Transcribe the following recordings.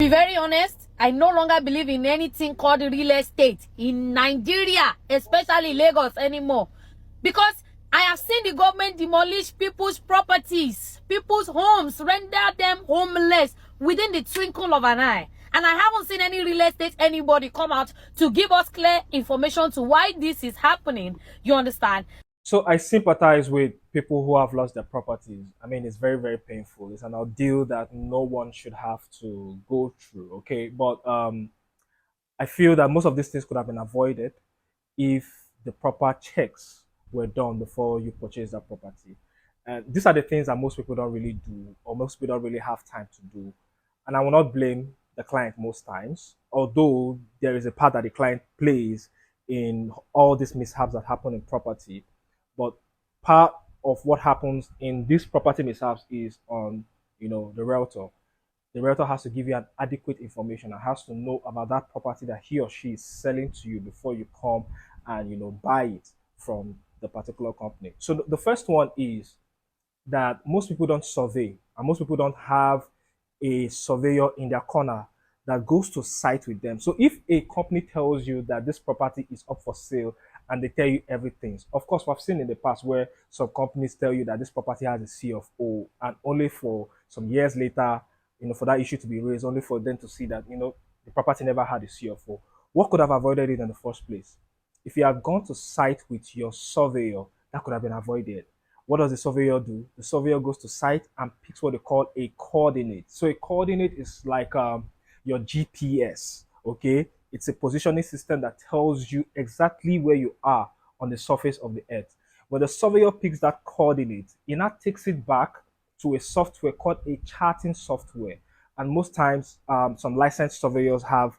Be very honest, I no longer believe in anything called real estate in Nigeria, especially Lagos anymore. Because I have seen the government demolish people's properties, people's homes, render them homeless within the twinkle of an eye. And I haven't seen any real estate anybody come out to give us clear information to why this is happening. You understand? So I sympathize with people who have lost their properties. I mean, it's very, very painful. It's an ordeal that no one should have to go through. Okay, but I feel that most of these things could have been avoided if the proper checks were done before you purchase that property. And these are the things that most people don't really do, or most people don't really have time to do. And I will not blame the client most times, although there is a part that the client plays in all these mishaps that happen in property. But part of what happens in these property mishaps is on, the realtor. The realtor has to give you an adequate information and has to know about that property that he or she is selling to you before you come and buy it from the particular company. So the first one is that most people don't survey and most people don't have a surveyor in their corner that goes to site with them. So if a company tells you that this property is up for sale and they tell you everything, of course, we've seen in the past where some companies tell you that this property has a C of O, and only for some years later, for that issue to be raised, only for them to see that, the property never had a C of O. What could have avoided it in the first place? If you had gone to site with your surveyor, that could have been avoided. What does the surveyor do? The surveyor goes to site and picks what they call a coordinate. So a coordinate is like your GPS, okay? It's a positioning system that tells you exactly where you are on the surface of the earth. When the surveyor picks that coordinate, he now takes it back to a software called a charting software. And most times, some licensed surveyors have,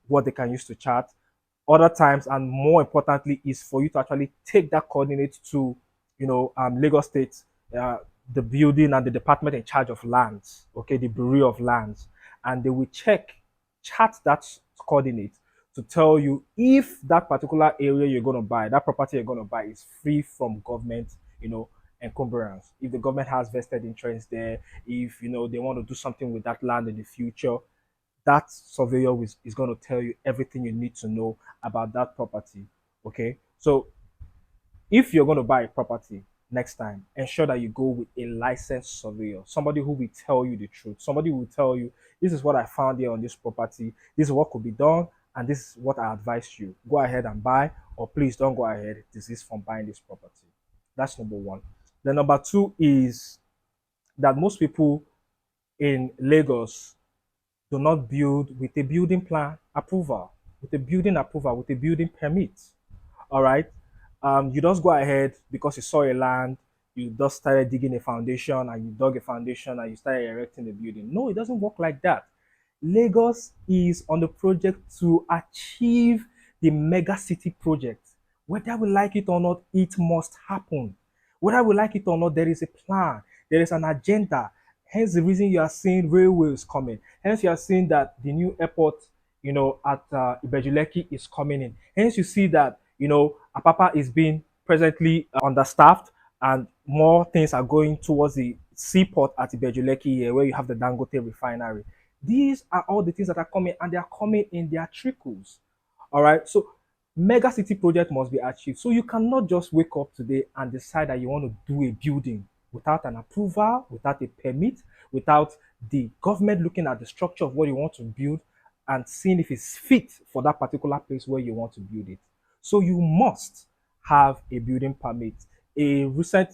what they can use to chart. Other times, and more importantly, is for you to actually take that coordinate to, Lagos State, uh, the building and the department in charge of lands, okay, the Bureau of Lands, and they will chart that coordinate to tell you if that particular area you're going to buy, that property you're going to buy, is free from government, encumbrance. If the government has vested interest there, if they want to do something with that land in the future, that surveyor is going to tell you everything you need to know about that property. Okay, so if you're going to buy a property next time, ensure that you go with a licensed surveyor, somebody who will tell you the truth, somebody who will tell you, this is what I found here on this property, this is what could be done, and this is what I advise you. Go ahead and buy, or please don't go ahead, desist from buying this property. That's number one. The number two is that most people in Lagos do not build with a building plan approval, with a building approval, with a building permit. All right. You just go ahead because you saw a land, you just started digging a foundation and you dug a foundation and you started erecting the building. No, it doesn't work like that. Lagos is on the project to achieve the mega city project. Whether we like it or not, it must happen. Whether we like it or not, there is a plan, there is an agenda. Hence the reason you are seeing railways coming. Hence you are seeing that the new airport, at Ibejuleki is coming in. Hence you see that, Apapa is being presently understaffed and more things are going towards the seaport at Ibejuleki here, where you have the Dangote refinery. These are all the things that are coming, and they are coming in their trickles. All right. So mega city project must be achieved. So you cannot just wake up today and decide that you want to do a building without an approval, without a permit, without the government looking at the structure of what you want to build and seeing if it's fit for that particular place where you want to build it. So you must have a building permit. A recent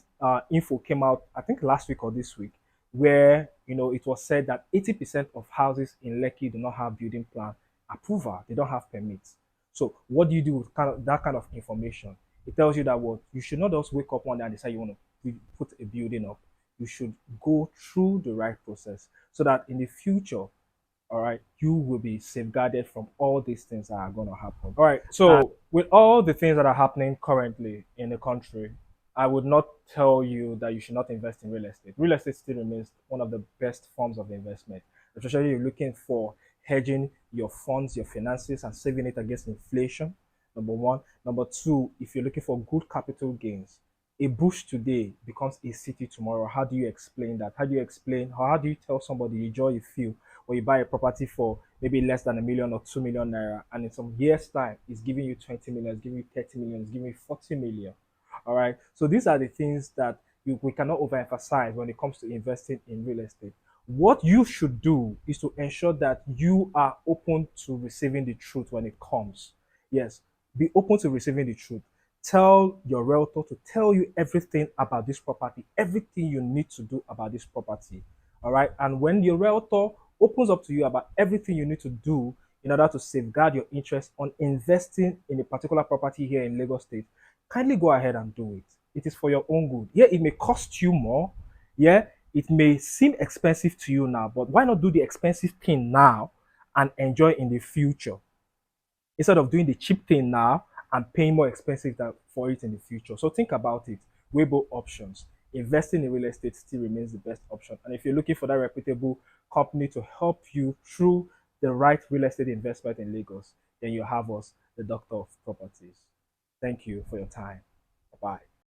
info came out, I think last week or this week, where it was said that 80% of houses in Lekki do not have building plan approval. They don't have permits. So what do you do with that kind of information? It tells you that what you should not just wake up one day and decide you want to put a building up. You should go through the right process so that in the future, all right, you will be safeguarded from all these things that are going to happen. All right, so with all the things that are happening currently in the country, I would not tell you that you should not invest in real estate. Real estate still remains one of the best forms of investment, especially if you're looking for hedging your funds, your finances, and saving it against inflation. Number one. Number two, if you're looking for good capital gains, a bush today becomes a city tomorrow. How do you explain that? How do you explain, how do you tell somebody the joy you feel or you buy a property for maybe less than a million or 2 million naira, and in some years' time, it's giving you 20 million, it's giving you 30 million, it's giving you 40 million. All right. So these are the things that we cannot overemphasize when it comes to investing in real estate. What you should do is to ensure that you are open to receiving the truth when it comes. Yes, be open to receiving the truth. Tell your realtor to tell you everything about this property, everything you need to do about this property. All right. And when your realtor opens up to you about everything you need to do in order to safeguard your interest on investing in a particular property here in Lagos State, kindly go ahead and do it. It is for your own good. Yeah, it may cost you more. Yeah, it may seem expensive to you now, but why not do the expensive thing now and enjoy in the future instead of doing the cheap thing now and paying more expensive for it in the future? So think about it. Weigh both options. Investing in real estate still remains the best option. And if you're looking for that reputable company to help you through the right real estate investment in Lagos, then you have us, the Doctor of Properties. Thank you for your time. Bye.